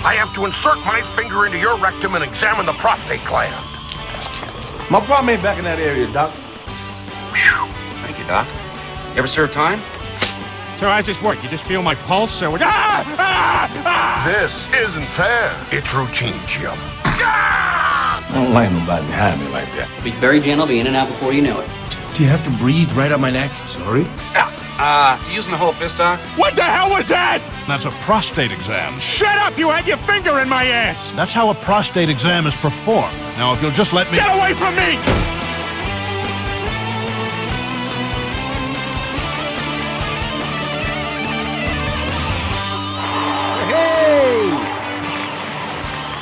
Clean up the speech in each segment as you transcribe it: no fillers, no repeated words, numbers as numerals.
I have to insert my finger into your rectum and examine the prostate gland. My problem ain't back in that area, Doc. Thank you, Doc. You ever serve time? So how's this work? You just feel my pulse? Or This isn't fair. It's routine, Jim. I don't like nobody behind me like that. Be very gentle, be in and out before you know it. Do you have to breathe right up my neck? Sorry? You using the whole fist, Doc? what the hell was that? That's a prostate exam. Shut up! You had your finger in my ass! That's how a prostate exam is performed. Now, if you'll just let me... Get away from me! Hey!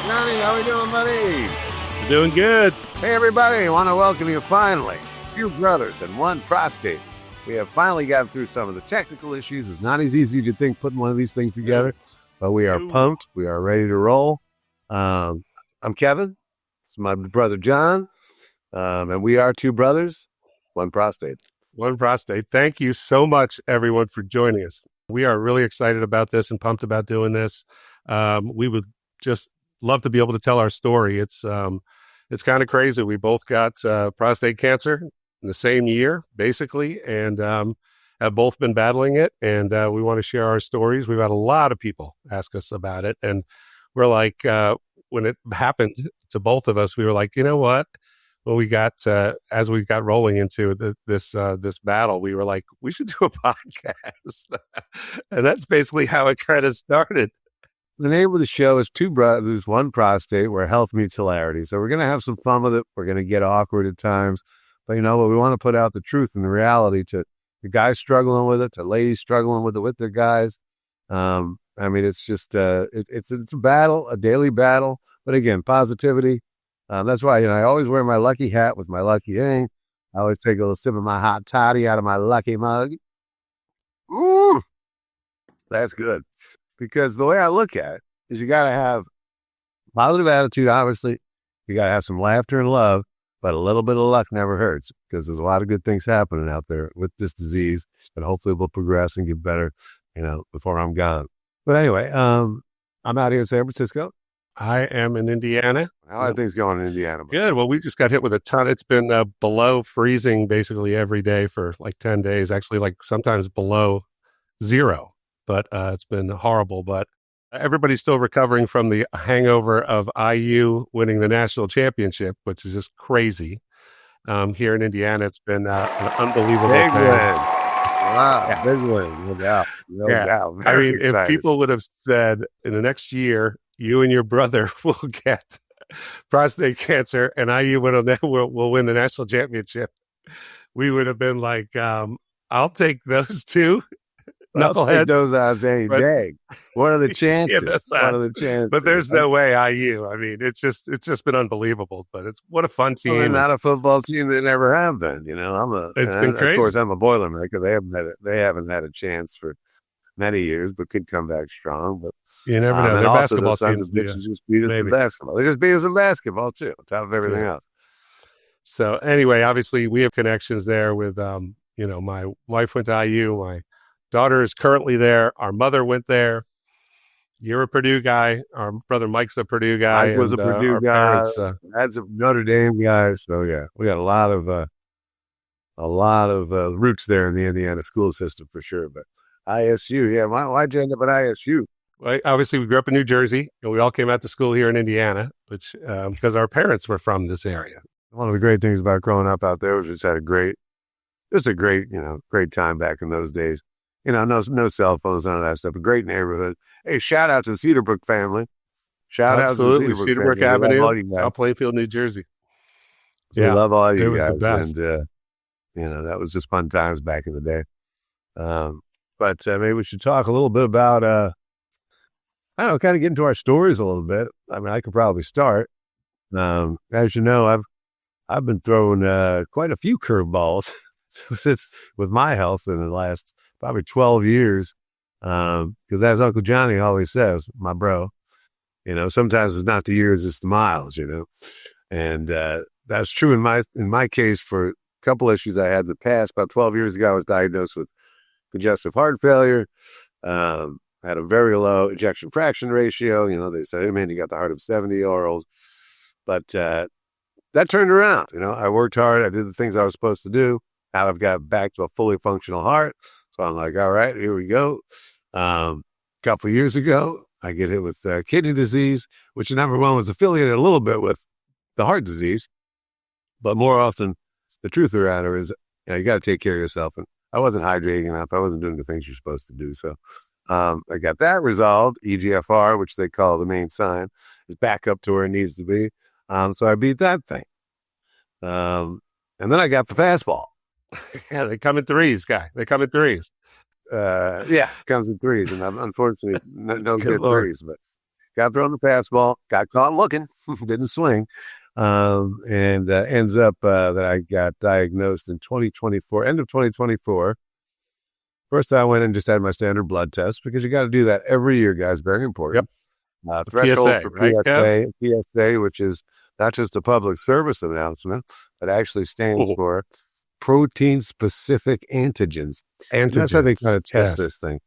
Johnny, how we doing, buddy? You're doing good. Hey, everybody. I want to welcome you finally. Two brothers and one prostate. We have finally gotten through some of the technical issues. It's not as easy as you think putting one of these things together, but we are pumped. We are ready to roll. I'm Kevin. It's my brother, John. And we are two brothers, one prostate. One prostate. Thank you so much, everyone, for joining us. We are really excited about this and pumped about doing this. We would just love to be able to tell our story. It's kind of crazy. We both got prostate cancer in the same year, basically, and have both been battling it. And we want to share our stories. We've had a lot of people ask us about it. And we're like, when it happened to both of us, we were like, you know what? When we got, as we got rolling into this battle, we were like, we should do a podcast. And that's basically how it kind of started. The name of the show is Two Brothers, One Prostate, where health meets hilarity. So we're going to have some fun with it. We're going to get awkward at times. But you know what? We want to put out the truth and the reality to the guys struggling with it, to ladies struggling with it with their guys. I mean, it's just, it's a battle, a daily battle. But again, positivity. That's why, I always wear my lucky hat with my lucky thing. I always take a little sip of my hot toddy out of my lucky mug. Ooh, that's good. Because the way I look at it is you got to have positive attitude, obviously. You got to have some laughter and love, but a little bit of luck never hurts because there's a lot of good things happening out there with this disease, and hopefully we'll progress and get better, before I'm gone. But anyway, I'm out here in San Francisco. I am in Indiana. How are things going in Indiana? Good. Well, we just got hit with a ton. It's been below freezing basically every day for like 10 days, actually like sometimes below zero. But it's been horrible. But everybody's still recovering from the hangover of IU winning the national championship, which is just crazy. Here in Indiana, it's been an unbelievable big thing. win. Wow, yeah. Big win. No doubt. No doubt. Very excited. If people would have said in the next year, you and your brother will get prostate cancer and IU will win the national championship, we would have been like, I'll take those two. Knuckleheads. Those odds any day. What are the chances? What are the chances? But there's no way IU. I mean, it's just been unbelievable. But what a fun team. Well, they're not a football team. They never have been. It's been crazy. Of course, I'm a Boilermaker. They haven't had a chance for many years, but could come back strong. But you never know. And Their also, basketball the Sons of Bitches just beat us in basketball. They just beat us in basketball too, on top of everything else. So anyway, obviously, we have connections there with my wife went to IU. My daughter is currently there. Our mother went there. You're a Purdue guy. Our brother Mike's a Purdue guy. Mike was a Purdue guy. Dad's a Notre Dame guy. So yeah, we got a lot of roots there in the Indiana school system for sure. But ISU, yeah. Why'd you end up at ISU? Well, obviously, we grew up in New Jersey, and we all came out to school here in Indiana, which because our parents were from this area. One of the great things about growing up out there was just a great time back in those days. No cell phones, none of that stuff. A great neighborhood. Hey, shout out to the Cedarbrook family. Shout out to the Cedarbrook Avenue, South Plainfield, New Jersey. So we love all you guys. The best. And, that was just fun times back in the day. But maybe we should talk a little bit about, kind of get into our stories a little bit. I mean, I could probably start. As you know, I've been throwing quite a few curveballs since with my health in the last probably 12 years. Because as Uncle Johnny always says, my bro, sometimes it's not the years, it's the miles, and that's true in my case for a couple issues I had in the past. About 12 years ago, I was diagnosed with congestive heart failure. had a very low ejection fraction ratio. You know, they said, hey, man, you got the heart of 70-year-olds. But that turned around. You know, I worked hard. I did the things I was supposed to do. Now I've got back to a fully functional heart. So I'm like, all right, here we go. A couple of years ago, I get hit with kidney disease, which number one was affiliated a little bit with the heart disease. But more often, the truth around it is, you got to take care of yourself. And I wasn't hydrating enough. I wasn't doing the things you're supposed to do. So I got that resolved. EGFR, which they call the main sign, is back up to where it needs to be. So I beat that thing. And then I got the fastball. Yeah, they come in threes, guy. They come in threes. Yeah, it comes in threes. And unfortunately, no good Lord. threes. But got thrown the fastball, got caught looking, didn't swing. And ends up that I got diagnosed in 2024, end of 2024. First, I went and just had my standard blood test because you got to do that every year, guys. Very important. Yep. Threshold PSA, for right, PSA, which is not just a public service announcement, but actually stands for protein-specific antigens. And that's how they kind of test this thing.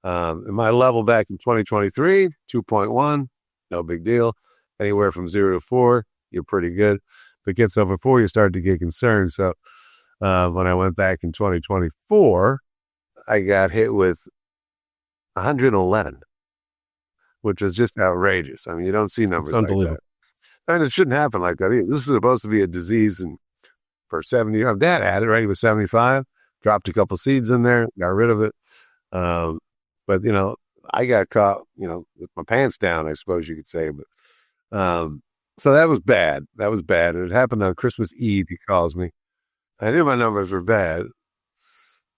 And my level back in 2023, 2.1, no big deal. Anywhere from 0 to 4, you're pretty good. If it gets over 4, you start to get concerned. So when I went back in 2024, I got hit with 111, which is just outrageous. I mean, you don't see numbers like that. And it shouldn't happen like that either. This is supposed to be a disease for 70 years. My dad had it, right? He was 75, dropped a couple seeds in there, got rid of it. But, you know, I got caught, you know, with my pants down, I suppose you could say. But so that was bad. That was bad. It happened on Christmas Eve, he calls me. I knew my numbers were bad,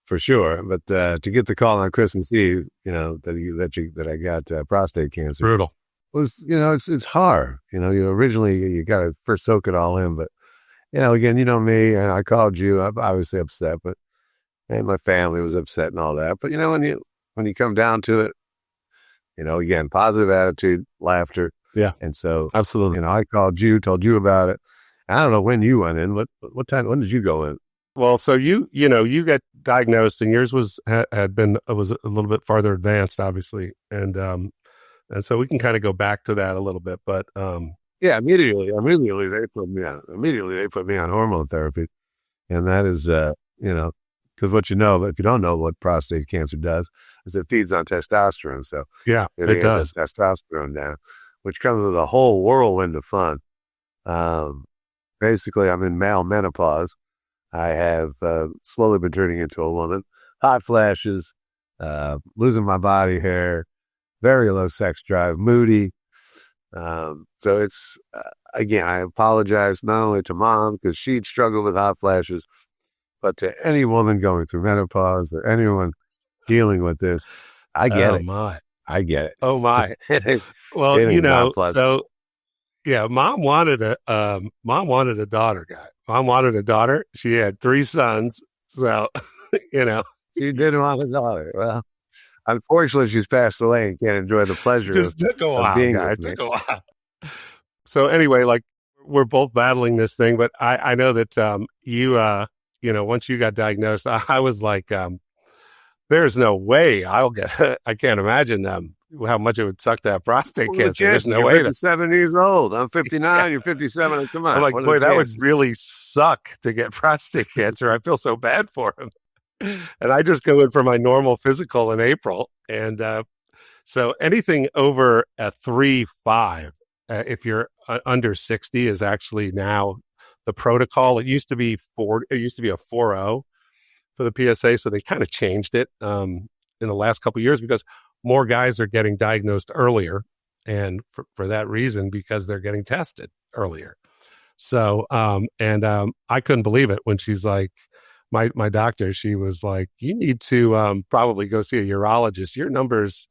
for sure. But to get the call on Christmas Eve, you know, that I got prostate cancer. Brutal. Was, you know, it's hard. You know, you got to first soak it all in. But, you know, again, you know me, and I called you. I'm obviously upset, and my family was upset and all that. But, you know, when you come down to it, you know, again, positive attitude, laughter. Yeah. And so, absolutely. You know, I called you, told you about it. I don't know when you went in. What time? When did you go in? Well, so you got diagnosed, and yours was a little bit farther advanced, obviously, and so we can kind of go back to that a little bit. But yeah, immediately they put me on hormone therapy, and that is you know, because if you don't know what prostate cancer does, is it feeds on testosterone. So yeah, it does. Testosterone down, which comes with a whole whirlwind of fun. Basically, I'm in male menopause. I have slowly been turning into a woman. Hot flashes, losing my body hair, very low sex drive, moody. So it's, again, I apologize not only to Mom because she'd struggled with hot flashes, but to any woman going through menopause or anyone dealing with this. I get it. My. I get it. Oh, my. Well, you know, so, yeah, Mom wanted a daughter, guy. Mom wanted a daughter. She had 3 sons. So, you know. She didn't want a daughter. Well, unfortunately, she's passed away and can't enjoy the pleasure of being with me. It took a while. So anyway, like, we're both battling this thing, but I know that you know, once you got diagnosed, I was like, there's no way I'll get I can't imagine how much it would suck to have prostate cancer. There's no way. You're 57 years old. I'm 59. You're 57. Come on. I'm like, boy, that would really suck to get prostate cancer. I feel so bad for him. And I just go in for my normal physical in April. And so anything over a 3.5, if you're under 60, is actually now the protocol. It used to be a 4.0 for the PSA. So they kind of changed it in the last couple of years because more guys are getting diagnosed earlier. And for that reason, because they're getting tested earlier. So, I couldn't believe it when she's like, my doctor, she was like, you need to probably go see a urologist. Your numbers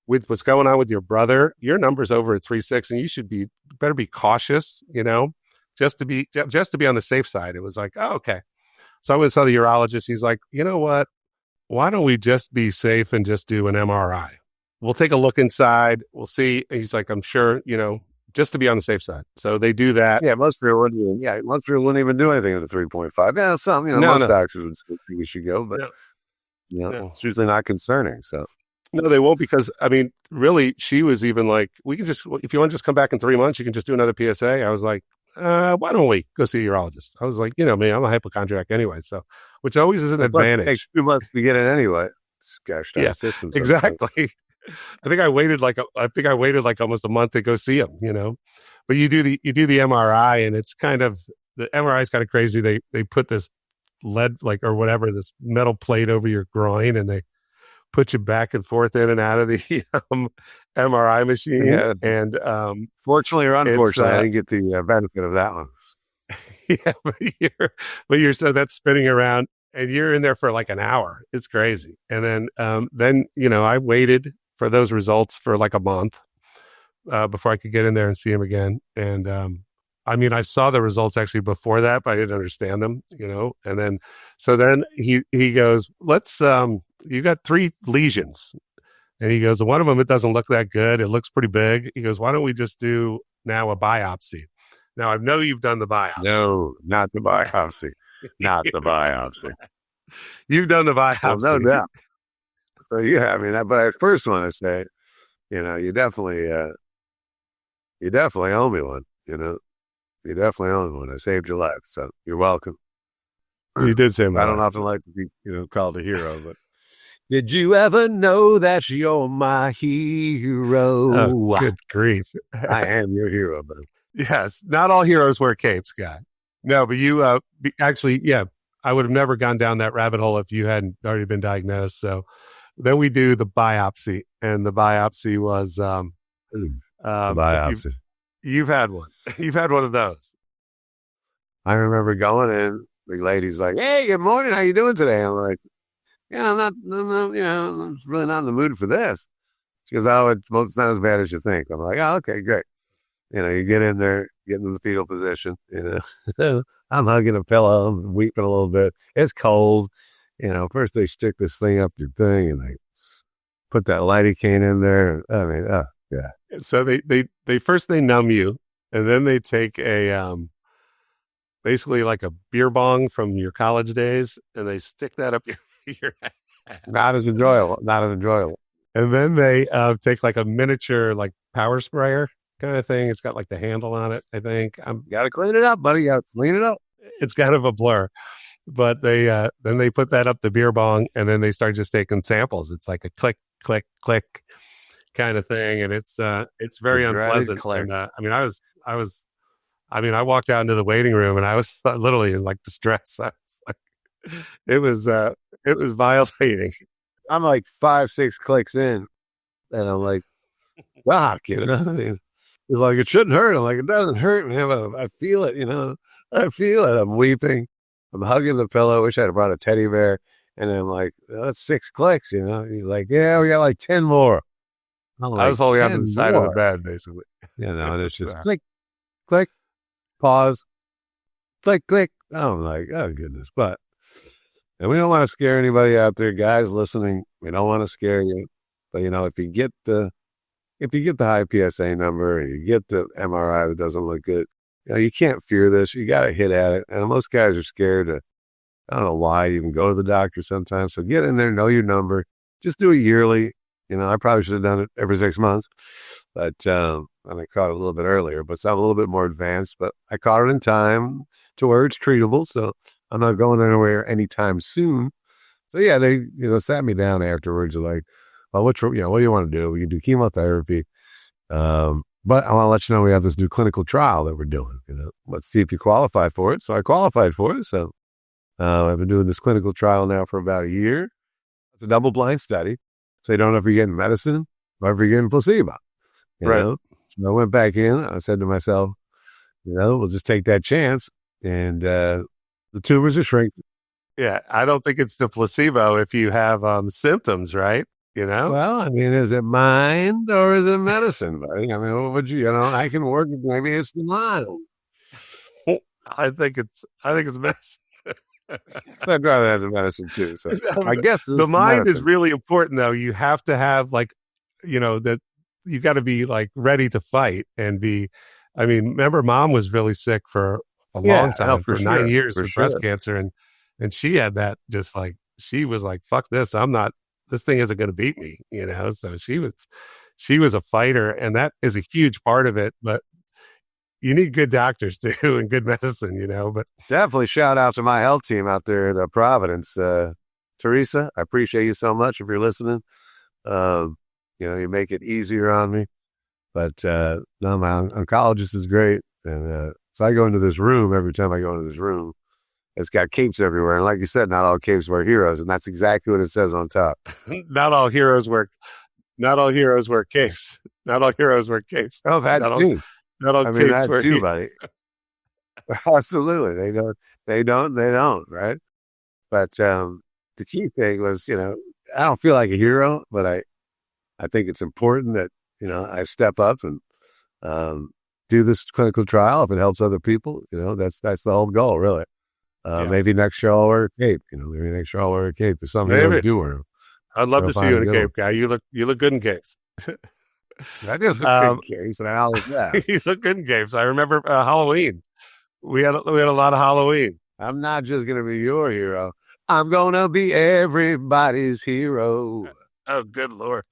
with what's going on with your brother, your numbers over at 3.6, and you should better be cautious, you know, just to be on the safe side. It was like, oh, okay. So I went and saw the urologist. He's like, you know what? Why don't we just be safe and just do an MRI? We'll take a look inside. We'll see. He's like, I'm sure, you know, just to be on the safe side. So they do that. Yeah, most people wouldn't even do anything at the 3.5. Yeah, some, you know, most doctors would say we should go, but you know, it's usually not concerning. So No, they won't because I mean, really, she was even like, we can just if you want to just come back in 3 months, you can just do another PSA. I was like, why don't we go see a urologist? I was like, you know me, I'm a hypochondriac anyway, so which always is an Plus, it advantage. takes 2 months to get it anyway. Gosh, Yeah, system. exactly. I think I waited like almost a month to go see him, you know. But you do the MRI, and it's kind of the MRI is kind of crazy. They put this lead or whatever, this metal plate over your groin, and they put you back and forth in and out of the MRI machine. Yeah. And fortunately or unfortunately, I didn't get the benefit of that one. Yeah, but so that's spinning around, and you're in there for like an hour. It's crazy. And then you know, I waited for those results for like a month before I could get in there and see him again. And I mean, I saw the results actually before that, but I didn't understand them, you know. And then he goes, let's you got 3 lesions. And he goes, one of them, it doesn't look that good. It looks pretty big. He goes, why don't we just do now a biopsy? Now, I know you've done the biopsy. No, not the biopsy. Not the biopsy. You've done the biopsy. Well, no doubt. So, yeah, I mean, but I first want to say, you know, you definitely owe me one, you know. You definitely owe me one. I saved your life, so you're welcome. You did save my life. I don't often like to be, you know, called a hero, but did you ever know that you're my hero? Oh, good grief. I am your hero, man. Yes. Not all heroes wear capes, guy. No, but you actually, yeah, I would have never gone down that rabbit hole if you hadn't already been diagnosed. So then we do the biopsy, and the biopsy was biopsy. You've had one. You've had one of those. I remember going in, the lady's like, hey, good morning. How you doing today? I'm like, yeah, I'm not, you know, I'm really not in the mood for this. She goes, oh, it's not as bad as you think. I'm like, oh, okay, great. You know, you get in there, get into the fetal position, you know. I'm hugging a pillow, I'm weeping a little bit. It's cold. You know, first they stick this thing up your thing and they put that lidocaine in there. I mean, yeah. So they first numb you, and then they take a basically like a beer bong from your college days, and they stick that up your ass. Not as enjoyable. And then they take like a miniature like power sprayer kind of thing. It's got like the handle on it, I think. Got to clean it up, buddy. Got to clean it up. It's kind of a blur. But they then they put that up the beer bong, and then they start just taking samples. It's like a click, click, click kind of thing, and it's very unpleasant. And, I walked out into the waiting room, and I was literally in like distress. I was like, it was violating. I'm like 5-6 clicks in, and I'm like, rock, you know. I mean, it's like, it shouldn't hurt. I'm like, it doesn't hurt, man, but I feel it, you know. I feel it. I'm weeping. I'm hugging the pillow. Wish I'd have brought a teddy bear. And I'm like, that's 6 clicks, you know. He's like, yeah, we got like 10 more. I was holding on to the side of the bed, basically. You know, and it's just click, click, pause, click, click. I'm like, oh, goodness. And we don't want to scare anybody out there, guys listening. We don't want to scare you. But, you know, if you get the high PSA number and you get the MRI that doesn't look good, you know, you can't fear this. You got to hit at it. And most guys are scared to, I don't know why, even go to the doctor sometimes. So get in there, know your number. Just do it yearly. You know, I probably should have done it every 6 months, but and I caught it a little bit earlier, but so I'm a little bit more advanced, but I caught it in time to where it's treatable. So I'm not going anywhere anytime soon. So yeah, they, you know, sat me down afterwards. Like, well, what do you want to do? We can do chemotherapy. But I want to let you know we have this new clinical trial that we're doing. You know, let's see if you qualify for it. So I qualified for it. So I've been doing this clinical trial now for about a year. It's a double-blind study. So you don't know if you're getting medicine or if you're getting placebo. You know? So I went back in. I said to myself, you know, we'll just take that chance. And the tumors are shrinking. Yeah, I don't think it's the placebo if you have symptoms, right? You know? Well, I mean, is it mind or is it medicine, buddy? I mean, what would you know, I can work, maybe it's the mind. I think it's medicine. I'd rather have the medicine too. So I guess the mind is really important, though. You have to have, like, you know, that you got to be like ready to fight and be. I mean, remember, Mom was really sick for a long time, for 9 years with breast cancer, and she had that. Just like she was like, "Fuck this! I'm not this thing isn't going to beat me, So she was a fighter, and that is a huge part of it. But you need good doctors too and good medicine, But Definitely shout out to my health team out there at Providence. Teresa, I appreciate you so much if you're listening. You make it easier on me. But no, my oncologist is great. And so I go into this room every time I go into this room. It's got capes everywhere. And like you said, not all capes wear heroes. And that's exactly what it says on top. Not all heroes wear capes. Not all heroes wear capes. Oh, that too. Not all capes that wear too, buddy. Absolutely. They don't, right? But the key thing was, I don't feel like a hero, but I think it's important that, I step up and do this clinical trial if it helps other people. That's the whole goal, really. Maybe next year I'll wear a cape. Maybe next year I'll wear a cape. Because some heroes do wear them. I'd love to see you in a cape, guy. You look good in capes. I do look good in capes, and I always have. You look good in capes. I remember Halloween. We had a lot of Halloween. I'm not just gonna be your hero. I'm gonna be everybody's hero. Oh, good Lord.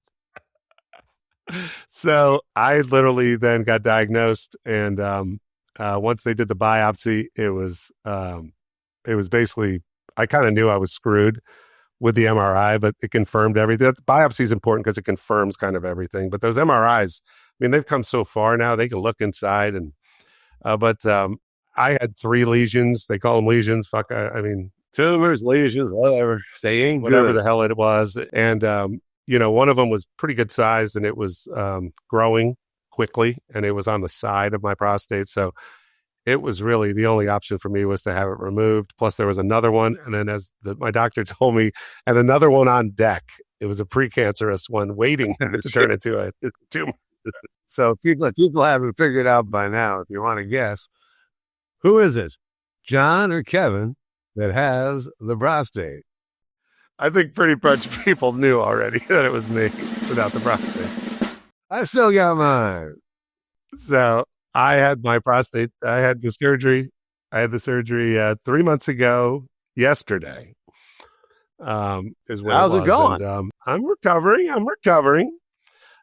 So I literally then got diagnosed, and once they did the biopsy, it was basically, I kind of knew I was screwed with the MRI, but it confirmed everything. The biopsy is important because it confirms kind of everything. But those MRIs, they've come so far now. They can look inside, and but I had 3 lesions. They call them lesions. Fuck, tumors, lesions, whatever. They ain't whatever good. The hell it was. And one of them was pretty good size, and it was growing quickly, and it was on the side of my prostate. So it was really the only option for me was to have it removed. Plus there was another one. And then my doctor told me, and another one on deck. It was a precancerous one waiting to turn into a tumor. So people haven't figured out by now, if you want to guess, who is it? John or Kevin that has the prostate? I think pretty much people knew already that it was me without the prostate. I still got mine. So I had my prostate. I had the surgery. 3 months ago yesterday. Is when How's it going? And, I'm recovering.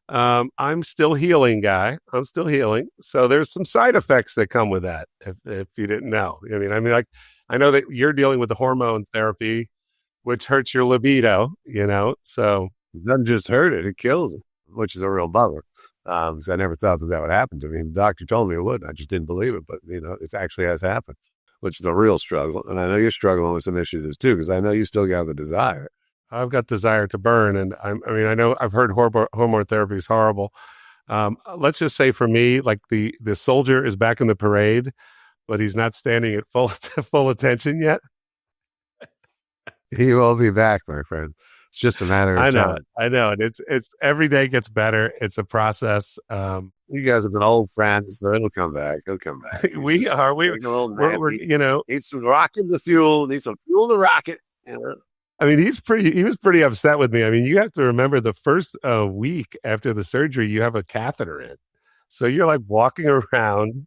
I'm still healing, guy. I'm still healing. So there's some side effects that come with that. If you didn't know, I know that you're dealing with the hormone therapy, which hurts your libido. So it doesn't just hurt it; it kills it, which is a real bummer. So I never thought that would happen to me. The doctor told me it would. I just didn't believe it, but it actually has happened, which is a real struggle. And I know you're struggling with some issues too, because I know you still got the desire. I've got desire to burn, and I know I've heard hormone therapy is horrible. Let's just say for me, like the soldier is back in the parade, but he's not standing at full attention yet. He will be back, my friend. It's just a matter of time. I know. And it's every day gets better. It's a process. You guys have been old friends, so it'll come back. He'll come back. We are. We're need some rocket the fuel. Need some fuel to rocket. He was pretty upset with me. You have to remember the first week after the surgery, you have a catheter in. So you're like walking around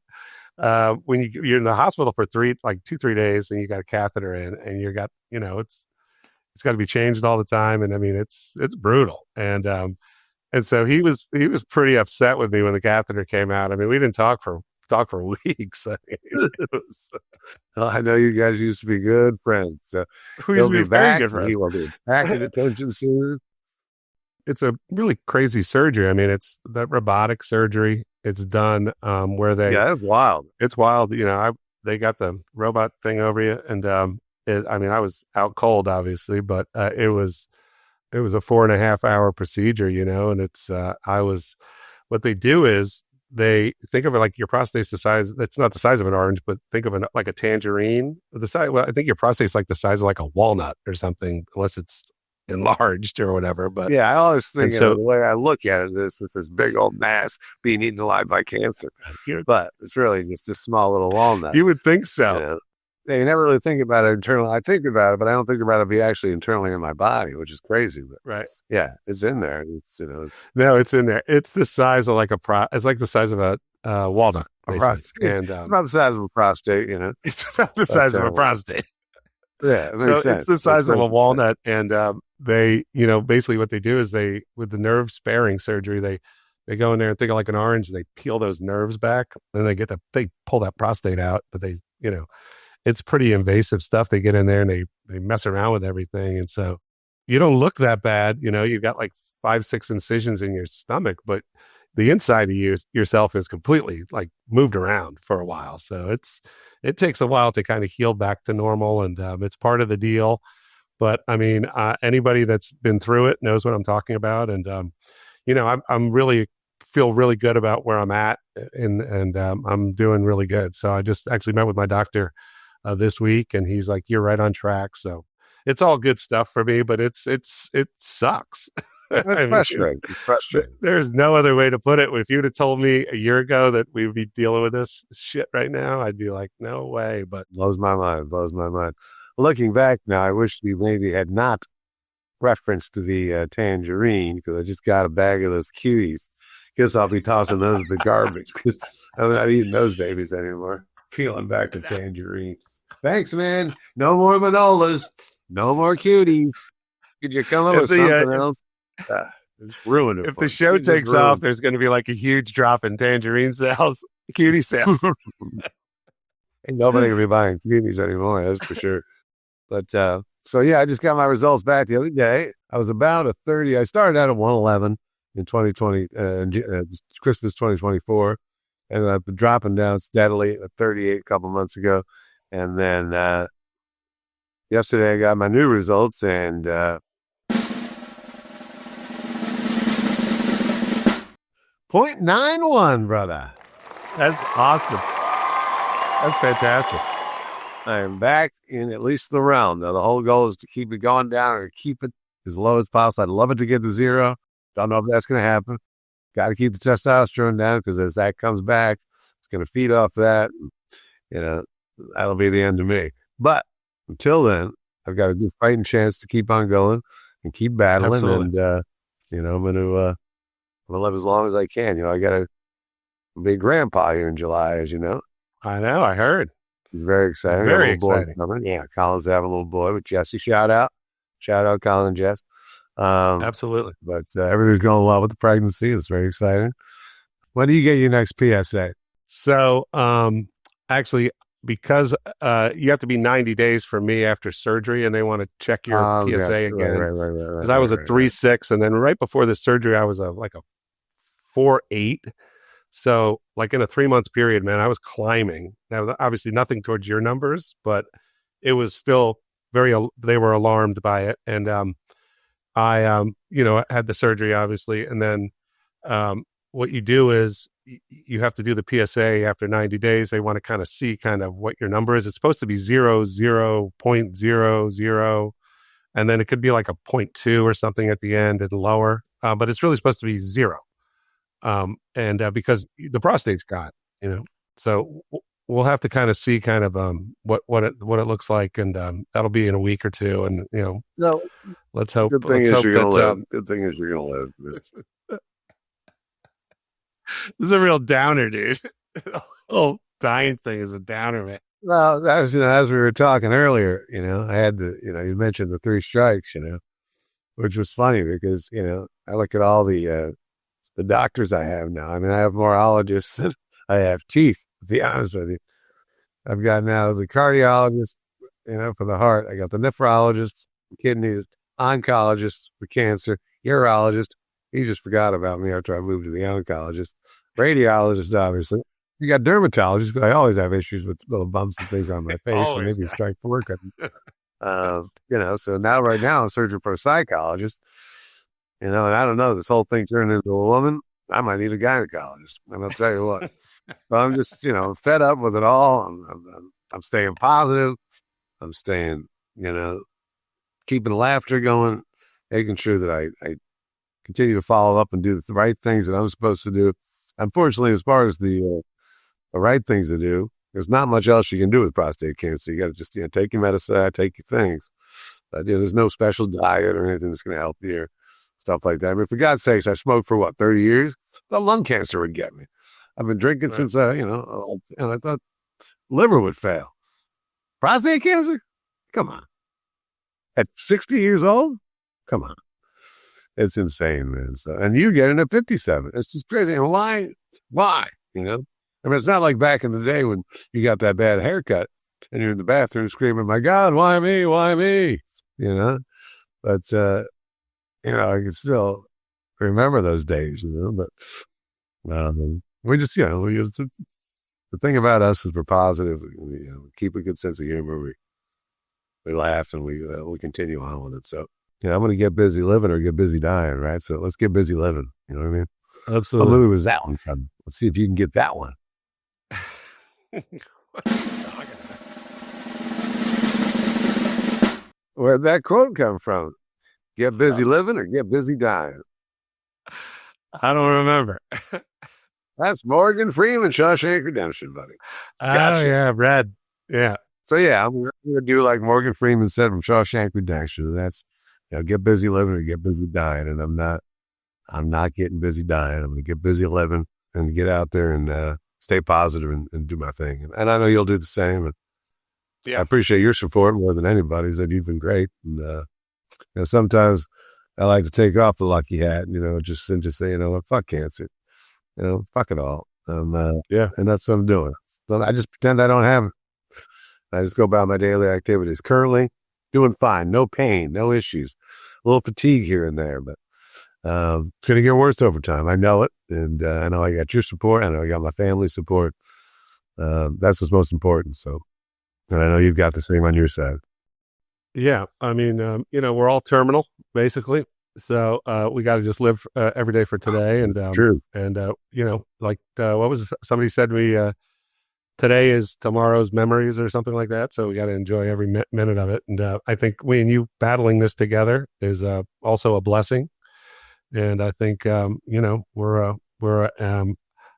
when you're in the hospital for 2-3 days, and you got a catheter in, and you got, it's got to be changed all the time. And it's brutal. And so he was pretty upset with me when the catheter came out. We didn't talk for weeks. I know you guys used to be good friends. So he'll be back. He will be back in attention soon. It's a really crazy surgery. It's that robotic surgery. It's done where they. Yeah, that's wild. It's wild. They got the robot thing over you, and I was out cold, obviously, but it was a 4.5 hour procedure. And it's what they do is they think of it like your prostate's the size. It's not the size of an orange, but think of it like a tangerine. I think your prostate's like the size of like a walnut or something, unless it's enlarged or whatever. But yeah, I always think the way I look at it is this big old mass being eaten alive by cancer, but it's really just a small little walnut. You would think so. You never really think about it internally. I think about it, but I don't think about it be actually internally in my body, which is crazy. But right, yeah, it's in there. It's it's in there. It's the size of it's like the size of a walnut, a prostate. And it's about the size of a prostate. It's about the size of a prostate. Yeah, it So makes sense. it's the size of a perfect sense. walnut, and they, basically what they do is with the nerve sparing surgery, they go in there and think of like an orange, and they peel those nerves back, and they pull that prostate out. But it's pretty invasive stuff. They get in there and they mess around with everything, and so you don't look that bad. You've got like 5-6 incisions in your stomach, but the inside of yourself is completely like moved around for a while. So it takes a while to kind of heal back to normal, and it's part of the deal. But I mean, anybody that's been through it knows what I'm talking about. And, I'm really feel really good about where I'm at, and I'm doing really good. So I just actually met with my doctor this week, and he's like, "You're right on track." So it's all good stuff for me, but it sucks. It's frustrating. It's frustrating. There's no other way to put it. If you'd have told me a year ago that we would be dealing with this shit right now, I'd be like, no way. But Blows my mind. Looking back now, I wish we maybe had not referenced to the Tangerine, because I just got a bag of those cuties. Guess I'll be tossing those in the garbage, because I'm not eating those babies anymore. Peeling back the Tangerine. Thanks, man. No more Manolas. No more cuties. Could you come up with something else? Ruin it. If the show takes off, there's going to be like a huge drop in Tangerine sales, cutie sales. Ain't nobody gonna be buying cuties anymore, that's for sure. But so yeah, I just got my results back the other day. I was about a 30. I started out at 111 in 2020, Christmas 2024, and I've been dropping down steadily at 38 a couple months ago, and then yesterday I got my new results, and 0.91, brother. That's awesome. That's fantastic. I am back in at least the round. Now, the whole goal is to keep it going down or keep it as low as possible. I'd love it to get to 0. Don't know if that's going to happen. Got to keep the testosterone down, because as that comes back, it's going to feed off that. That'll be the end of me. But until then, I've got a good fighting chance to keep on going and keep battling. Absolutely. And, I'm going to live as long as I can. I got a big grandpa here in July, as you know. I know. I heard. It's very exciting. Very exciting. Yeah, Colin's having a little boy with Jesse. Shout out, Colin and Jess. Absolutely. But everything's going well with the pregnancy. It's very exciting. When do you get your next PSA? So, actually, because you have to be 90 days for me after surgery, and they want to check your PSA again. Right. Because I was a 3.6, and then right before the surgery, I was like a 4.8. So, like in a 3-month period, man, I was climbing. Now, obviously, nothing towards your numbers, but it was still they were alarmed by it. And I had the surgery, obviously. And then what you do is you have to do the PSA after 90 days. They want to kind of see kind of what your number is. It's supposed to be 0, 0.00, and then it could be like a 0.2 or something at the end and lower. But it's really supposed to be 0. Because the prostate's gone, so we'll have to kind of see kind of what it looks like, and that'll be in a week or two, and No, let's hope. good thing is you're gonna live. Good thing is you're gonna live. This is a real downer, dude. The whole dying thing is a downer, man. Well, that was, as we were talking earlier, I had you mentioned the 3 strikes, which was funny because, I look at all the doctors I have now. I mean, I have more ologists than I have teeth, to be honest with you. I've got now the cardiologist, for the heart. I got the nephrologist, kidneys, oncologist for cancer, urologist. He just forgot about me after I moved to the oncologist. Radiologist, obviously. You got dermatologists, because I always have issues with little bumps and things on my face, and maybe a strike 4 couldn't. So right now I'm searching for a psychologist. And I don't know, this whole thing turned into a woman. I might need a gynecologist. And I'll tell you what. But I'm just, fed up with it all. I'm staying positive. I'm staying, keeping laughter going, making sure that I continue to follow up and do the right things that I'm supposed to do. Unfortunately, as far as the right things to do, there's not much else you can do with prostate cancer. You got to just, take your medicine, take your things. But, there's no special diet or anything that's going to help you. Stuff like that. I mean, for God's sakes, I smoked for 30 years? The lung cancer would get me. I've been drinking since, and I thought liver would fail. Prostate cancer? Come on. At 60 years old? Come on. It's insane, man. So, and you get it at 57. It's just crazy. And why? Why? You know? I mean, it's not like back in the day when you got that bad haircut and you're in the bathroom screaming, my God, why me? Why me? You know? But, you know, I can still remember those days, you know? But we just, you know, the thing about us is we're positive. We, you know, keep a good sense of humor. We laugh and we continue on with it. So, you know, I'm going to get busy living or get busy dying, right? So let's get busy living. You know what I mean? Absolutely. What movie was that one from? Let's see if you can get that one. Where'd that quote come from? Get busy living or get busy dying? I don't remember. That's Morgan Freeman, Shawshank Redemption, buddy. Gotcha. Oh, yeah, Red. Yeah. So, yeah, I'm going to do like Morgan Freeman said from Shawshank Redemption. That's, you know, get busy living or get busy dying. And I'm not getting busy dying. I'm going to get busy living and get out there and stay positive and do my thing. And I know you'll do the same. And I appreciate your support more than anybody's. That you've been great. And you know, sometimes I like to take off the lucky hat, you know, just say, you know what, fuck cancer. You know, fuck it all. And that's what I'm doing. So I just pretend I don't have it. I just go about my daily activities. Currently, doing fine. No pain, no issues. A little fatigue here and there, but it's going to get worse over time. I know it. And I know I got your support. I know I got my family's support. That's what's most important. So, and I know you've got the same on your side. Yeah. I mean, you know, we're all terminal, basically. So we got to just live every day for today. And, Truth. And you know, like what was it? Somebody said to me, today is tomorrow's memories or something like that. So we got to enjoy every minute of it. And I think we and you battling this together is also a blessing. And I think, you know,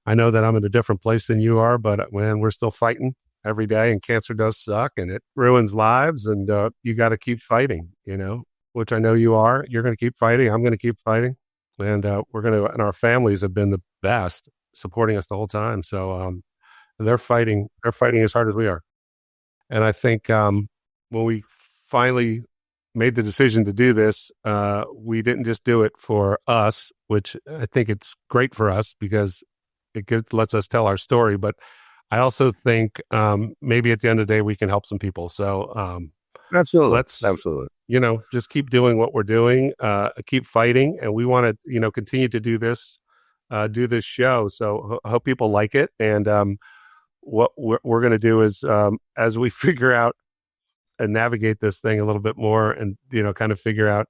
I know that I'm in a different place than you are, but man, we're still fighting every day, and cancer does suck and it ruins lives. And you got to keep fighting, you know, which I know you are. You're going to keep fighting. I'm going to keep fighting. And and our families have been the best, supporting us the whole time. So, they're fighting as hard as we are. And I think when we finally made the decision to do this, we didn't just do it for us, which I think it's great for us because it lets us tell our story. But I also think maybe at the end of the day, we can help some people. So absolutely. Absolutely. You know, just keep doing what we're doing, keep fighting. And we want to, you know, continue to do this show. So I hope people like it. And what we're going to do is as we figure out and navigate this thing a little bit more and, you know, kind of figure out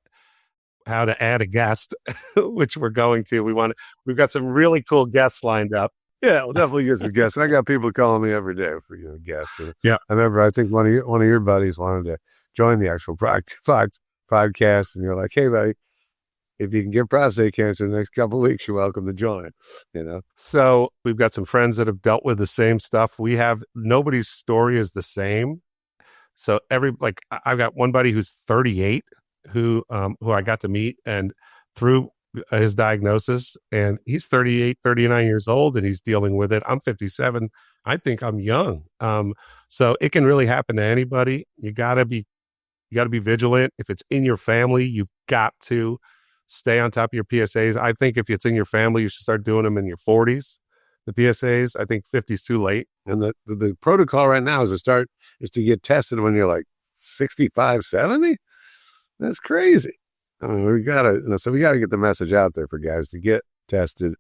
how to add a guest, which we're going to, we've got some really cool guests lined up. Yeah, we'll definitely get some guests. I got people calling me every day for, you know, guests. And yeah. I remember, I think one of your buddies wanted to join the actual podcast. And you're like, hey, buddy, if you can get prostate cancer in the next couple of weeks, you're welcome to join, you know? So we've got some friends that have dealt with the same stuff. Nobody's story is the same. So I've got one buddy who's 38 who I got to meet and through his diagnosis, and he's 38, 39 years old and he's dealing with it. I'm 57. I think I'm young. So it can really happen to anybody. You gotta be vigilant. If it's in your family, you've got to stay on top of your PSAs. I think if it's in your family, you should start doing them in your 40s. The PSAs, I think 50 is too late. And the protocol right now is to get tested when you're like 65, 70. That's crazy. I mean, we gotta get the message out there for guys to get tested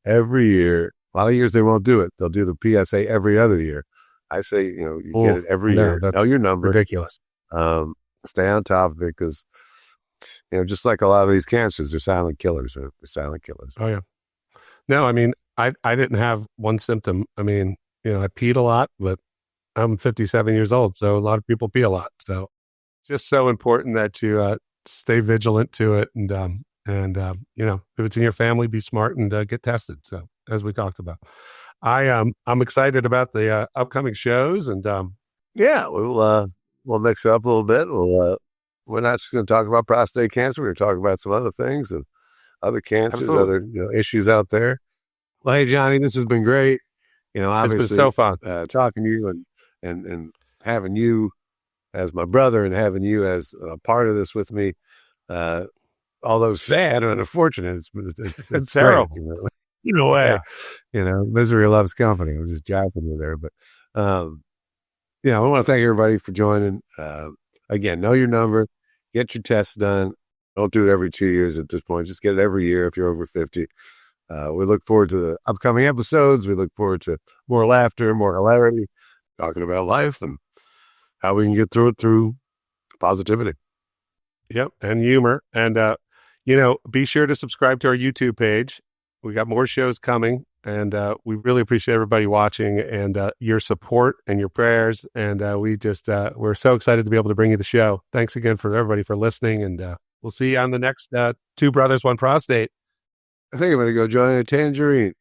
every year. A lot of years they won't do it. They'll do the PSA every other year. I say, you know, you get it every year. Know your number. Ridiculous. Stay on top of it because, you know, just like a lot of these cancers, they're silent killers. They're silent killers. Oh yeah. No, I mean, I didn't have one symptom. I mean, you know, I peed a lot, but I'm 57 years old, so a lot of people pee a lot. So it's just so important that you stay vigilant to it, and you know, if it's in your family, be smart and get tested. So as we talked about, I'm excited about the upcoming shows, and yeah, we'll mix it up a little bit. We're not just going to talk about prostate cancer. We're going to talk about some other things and other cancers, Absolutely. other, you know, issues out there. Well, hey, Johnny, this has been great. You know, obviously, it's been so fun talking to you and having you as my brother and having you as a part of this with me. Although sad and unfortunate, it's terrible. great, In a way. Misery loves company. I'm just jiving you there, but I want to thank everybody for joining. Again, know your number, get your tests done. Don't do it every 2 years at this point. Just get it every year if you're over 50. We look forward to the upcoming episodes. We look forward to more laughter, more hilarity, talking about life and how we can get through it through positivity. Yep, and humor. And, be sure to subscribe to our YouTube page. We got more shows coming, and we really appreciate everybody watching and your support and your prayers. And we're so excited to be able to bring you the show. Thanks again for everybody for listening, and we'll see you on the next Two Brothers, One Prostate. I think I'm going to go join a Tangerine.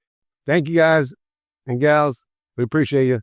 Thank you guys and gals. We appreciate you.